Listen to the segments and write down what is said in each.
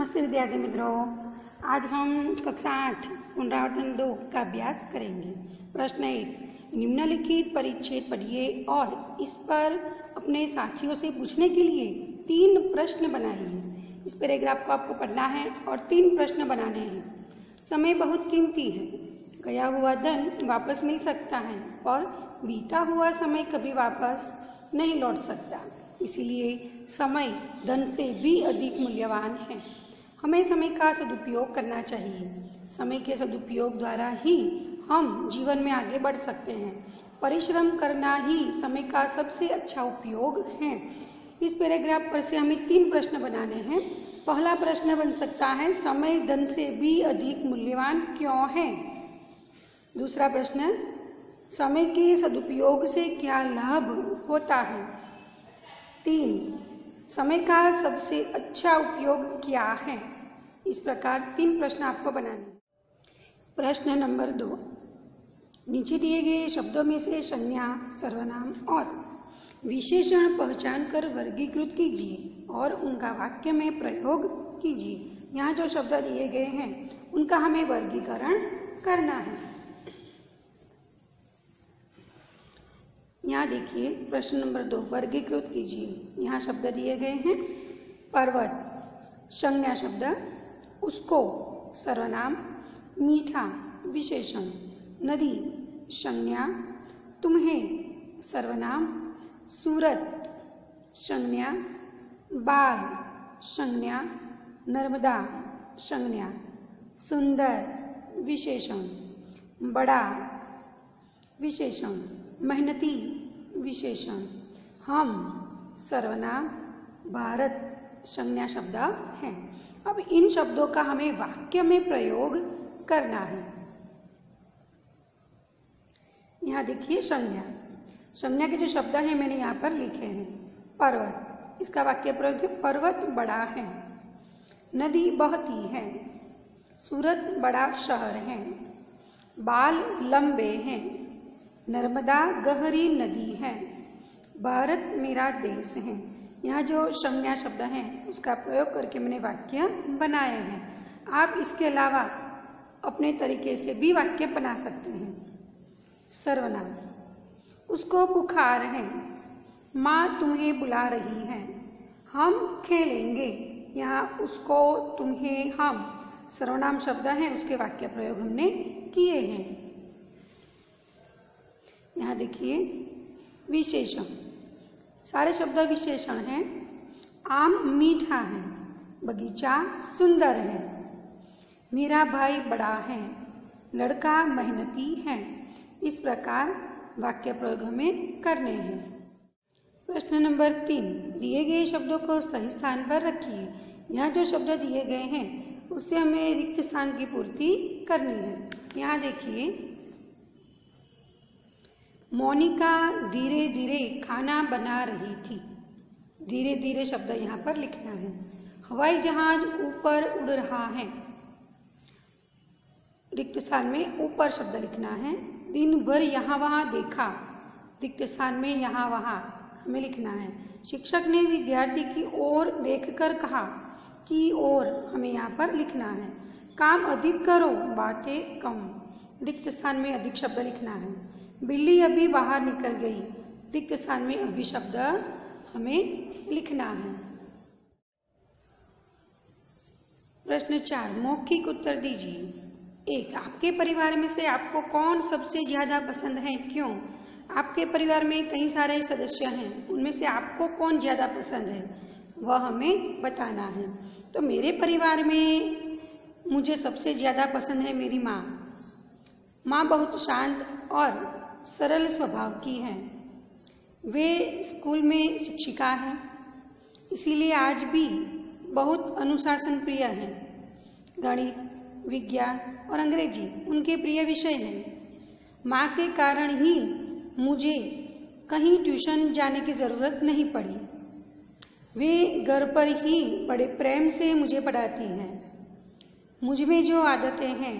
नमस्ते विद्यार्थी मित्रों, आज हम कक्षा 8 पुनरावर्तन 2 का अभ्यास करेंगे। प्रश्न 1, निम्नलिखित परिच्छेद पढ़िए और इस पर अपने साथियों से पूछने के लिए 3 प्रश्न बनाइए। इस पैराग्राफ को आपको पढ़ना है और 3 प्रश्न बनाने हैं। समय बहुत कीमती है। गया हुआ धन वापस मिल सकता है और बीता हुआ समय कभी वापस नहीं लौट सकता, इसीलिए समय धन से भी अधिक मूल्यवान है। हमें समय का सदुपयोग करना चाहिए। समय के सदुपयोग द्वारा ही हम जीवन में आगे बढ़ सकते हैं। परिश्रम करना ही समय का सबसे अच्छा उपयोग है। इस पैराग्राफ पर से हमें 3 प्रश्न बनाने हैं। पहला प्रश्न बन सकता है, समय धन से भी अधिक मूल्यवान क्यों है। दूसरा प्रश्न, समय के सदुपयोग से क्या लाभ होता है। 3, समय का सबसे अच्छा उपयोग क्या है। इस प्रकार 3 प्रश्न आपको बनाने। प्रश्न नंबर 2, नीचे दिए गए शब्दों में से संज्ञा, सर्वनाम और विशेषण पहचान कर वर्गीकृत कीजिए और उनका वाक्य में प्रयोग कीजिए। यहाँ जो शब्द दिए गए हैं उनका हमें वर्गीकरण करना है। यहाँ देखिए प्रश्न नंबर 2, वर्गीकृत कीजिए। यहाँ शब्द दिए गए हैं, पर्वत संज्ञा शब्द, उसको सर्वनाम, मीठा विशेषण, नदी संज्ञा, तुम्हें सर्वनाम, सूरत संज्ञा, बाल संज्ञा, नर्मदा संज्ञा, सुंदर विशेषण, बड़ा विशेषण, मेहनती विशेषण, हम सर्वनाम, भारत संज्ञा शब्द हैं। अब इन शब्दों का हमें वाक्य में प्रयोग करना है। यहाँ देखिए संज्ञा के जो शब्द हैं मैंने यहाँ पर लिखे हैं। पर्वत, इसका वाक्य प्रयोग है, पर्वत बड़ा है। नदी बहती है। सूरत बड़ा शहर है। बाल लंबे हैं। नर्मदा गहरी नदी है। भारत मेरा देश है। यहाँ जो संज्ञा शब्द हैं उसका प्रयोग करके मैंने वाक्य बनाए हैं। आप इसके अलावा अपने तरीके से भी वाक्य बना सकते हैं। सर्वनाम, उसको बुखार है। माँ तुम्हें बुला रही है। हम खेलेंगे। यहाँ उसको, तुम्हें, हम सर्वनाम शब्द हैं, उसके वाक्य प्रयोग हमने किए हैं। यहाँ देखिए विशेषण, सारे शब्द विशेषण हैं। आम मीठा है। बगीचा सुंदर है। मेरा भाई बड़ा है। लड़का मेहनती है। इस प्रकार वाक्य प्रयोग हमें करने हैं। प्रश्न नंबर 3, दिए गए शब्दों को सही स्थान पर रखिए। यहाँ जो शब्द दिए गए हैं उससे हमें रिक्त स्थान की पूर्ति करनी है। यहाँ देखिए, मोनिका धीरे धीरे खाना बना रही थी। धीरे धीरे शब्द यहाँ पर लिखना है। हवाई जहाज ऊपर उड़ रहा है। रिक्त स्थान में ऊपर शब्द लिखना है। दिन भर यहाँ वहाँ देखा। रिक्त स्थान में यहाँ वहाँ हमें लिखना है। शिक्षक ने विद्यार्थी की ओर देखकर कहा, की ओर हमें यहाँ पर लिखना है। काम अधिक करो, बातें कम। रिक्त स्थान में अधिक शब्द लिखना है। बिल्ली अभी बाहर निकल गई। रिक्त स्थान में अभी शब्द हमें लिखना है। प्रश्न 4, मौखिक उत्तर दीजिए। 1, आपके परिवार में से आपको कौन सबसे ज्यादा पसंद है, क्यों। आपके परिवार में कई सारे सदस्य हैं, उनमें से आपको कौन ज्यादा पसंद है वह हमें बताना है। तो मेरे परिवार में मुझे सबसे ज्यादा पसंद है मेरी माँ। माँ बहुत शांत और सरल स्वभाव की हैं। वे स्कूल में शिक्षिका हैं, इसीलिए आज भी बहुत अनुशासन प्रिय हैं। गणित, विज्ञान और अंग्रेजी उनके प्रिय विषय हैं। माँ के कारण ही मुझे कहीं ट्यूशन जाने की ज़रूरत नहीं पड़ी। वे घर पर ही बड़े प्रेम से मुझे पढ़ाती हैं। मुझ में जो आदतें हैं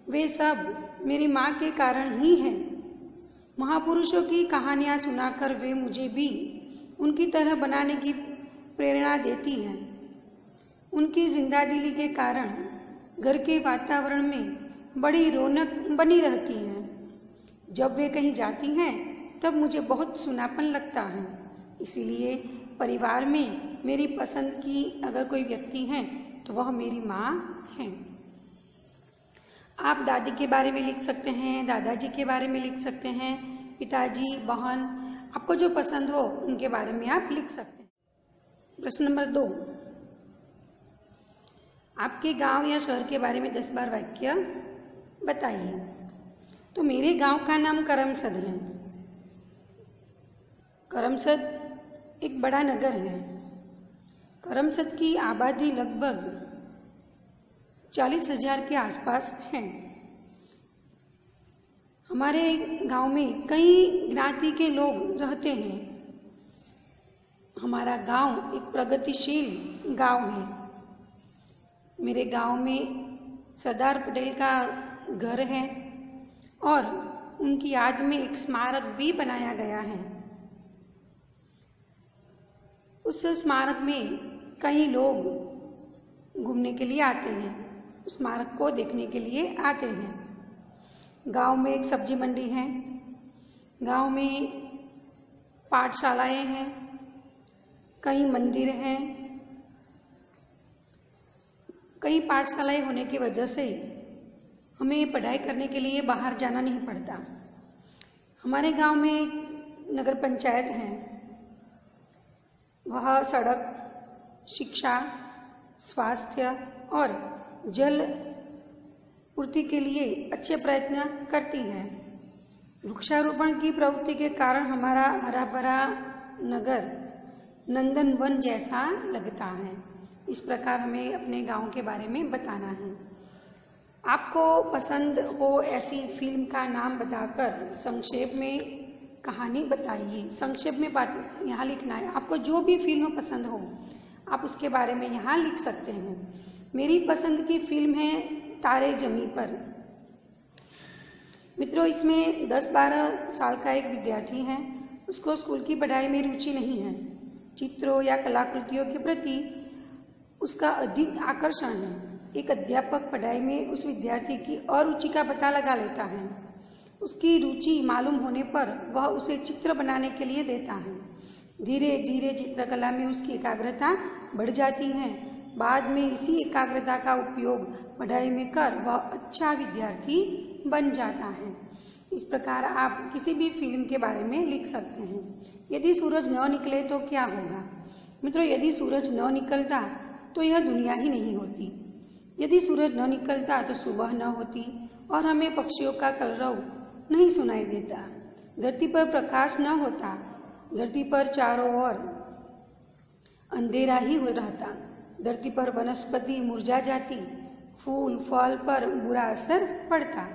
वे सब मेरी माँ के कारण ही हैं। महापुरुषों की कहानियाँ सुनाकर वे मुझे भी उनकी तरह बनाने की प्रेरणा देती हैं। उनकी जिंदादिली के कारण घर के वातावरण में बड़ी रौनक बनी रहती है। जब वे कहीं जाती हैं तब मुझे बहुत सुनापन लगता है। इसीलिए परिवार में मेरी पसंद की अगर कोई व्यक्ति हैं तो वह मेरी माँ हैं। आप दादी के बारे में लिख सकते हैं, दादाजी के बारे में लिख सकते हैं, पिताजी, बहन, आपको जो पसंद हो उनके बारे में आप लिख सकते हैं। प्रश्न नंबर 2, आपके गांव या शहर के बारे में 10-12 वाक्य बताइए। तो मेरे गांव का नाम करमसद है। करमसद एक बड़ा नगर है। करमसद की आबादी लगभग 40,000 के आसपास है। हमारे गांव में कई ज्ञाति के लोग रहते हैं। हमारा गांव एक प्रगतिशील गांव है। मेरे गांव में सरदार पटेल का घर है और उनकी याद में एक स्मारक भी बनाया गया है। उस स्मारक में कई लोग घूमने के लिए आते हैं, उस स्मारक को देखने के लिए आते हैं। गांव में एक सब्जी मंडी है, गांव में पाठशालाएं हैं, कई मंदिर हैं। कई पाठशालाएं होने की वजह से हमें पढ़ाई करने के लिए बाहर जाना नहीं पड़ता। हमारे गांव में एक नगर पंचायत है, वह सड़क, शिक्षा, स्वास्थ्य और जल पूर्ति के लिए अच्छे प्रयत्न करती है। वृक्षारोपण की प्रवृत्ति के कारण हमारा हरा भरा नगर नंदन वन जैसा लगता है। इस प्रकार हमें अपने गांव के बारे में बताना है। आपको पसंद हो ऐसी फिल्म का नाम बताकर संक्षेप में कहानी बताइए। संक्षेप में बात यहाँ लिखना है। आपको जो भी फिल्म पसंद हो आप उसके बारे में यहाँ लिख सकते हैं। मेरी पसंद की फिल्म है तारे ज़मीं पर। मित्रों, इसमें 10-12 साल का एक विद्यार्थी है, उसको स्कूल की पढ़ाई में रुचि नहीं है। चित्रों या कलाकृतियों के प्रति उसका अधिक आकर्षण है। एक अध्यापक पढ़ाई में उस विद्यार्थी की अरुचि का पता लगा लेता है। उसकी रुचि मालूम होने पर वह उसे चित्र बनाने के लिए देता है। धीरे धीरे चित्रकला में उसकी एकाग्रता बढ़ जाती है। बाद में इसी एकाग्रता का उपयोग पढ़ाई में कर वह अच्छा विद्यार्थी बन जाता है। इस प्रकार आप किसी भी फिल्म के बारे में लिख सकते हैं। यदि सूरज न निकले तो क्या होगा? मित्रों, यदि सूरज न निकलता तो यह दुनिया ही नहीं होती। यदि सूरज न निकलता तो सुबह न होती और हमें पक्षियों का कलरव नहीं सुनाई देता। धरती पर प्रकाश न होता, धरती पर चारों ओर अंधेरा ही हो रहता। धरती पर वनस्पति मुरझा जाती, फूल फल पर बुरा असर पड़ता।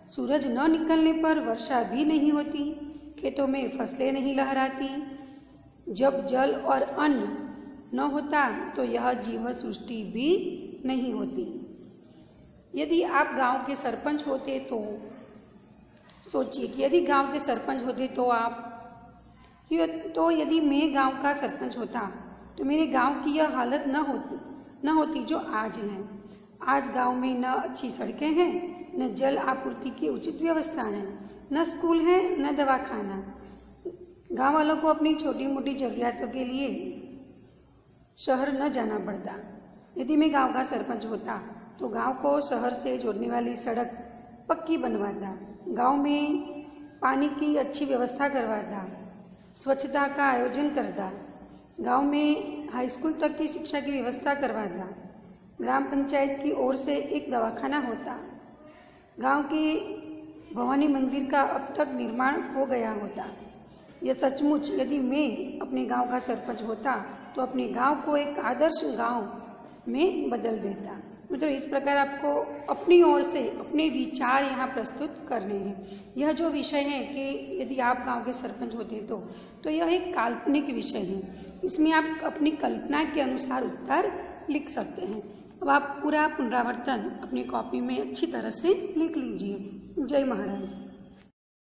सूरज न निकलने पर वर्षा भी नहीं होती, खेतों में फसलें नहीं लहराती। जब जल और अन्न न होता तो यह जीव सृष्टि भी नहीं होती। यदि आप गांव के सरपंच होते तो सोचिए कि यदि गांव के सरपंच होते तो यदि मैं गांव का सरपंच होता तो मेरे गांव की यह हालत न होती जो आज है। आज गांव में न अच्छी सड़कें हैं, न जल आपूर्ति की उचित व्यवस्था है, न स्कूल है, न दवाखाना। गांव वालों को अपनी छोटी मोटी जरूरियातों के लिए शहर न जाना पड़ता। यदि मैं गांव का सरपंच होता तो गांव को शहर से जोड़ने वाली सड़क पक्की बनवाता, गांव में पानी की अच्छी व्यवस्था करवाता, स्वच्छता का आयोजन करता, गांव में हाई स्कूल तक की शिक्षा की व्यवस्था करवाता, ग्राम पंचायत की ओर से एक दवाखाना होता, गांव के भवानी मंदिर का अब तक निर्माण हो गया होता। यह सचमुच यदि मैं अपने गांव का सरपंच होता तो अपने गांव को एक आदर्श गांव में बदल देता। मतलब इस प्रकार आपको अपनी ओर से अपने विचार यहाँ प्रस्तुत करने हैं। यह जो विषय है कि यदि आप गांव के सरपंच होते तो यह एक काल्पनिक विषय है। इसमें आप अपनी कल्पना के अनुसार उत्तर लिख सकते हैं। अब आप पूरा पुनरावर्तन अपनी कॉपी में अच्छी तरह से लिख लीजिए। जय महाराज।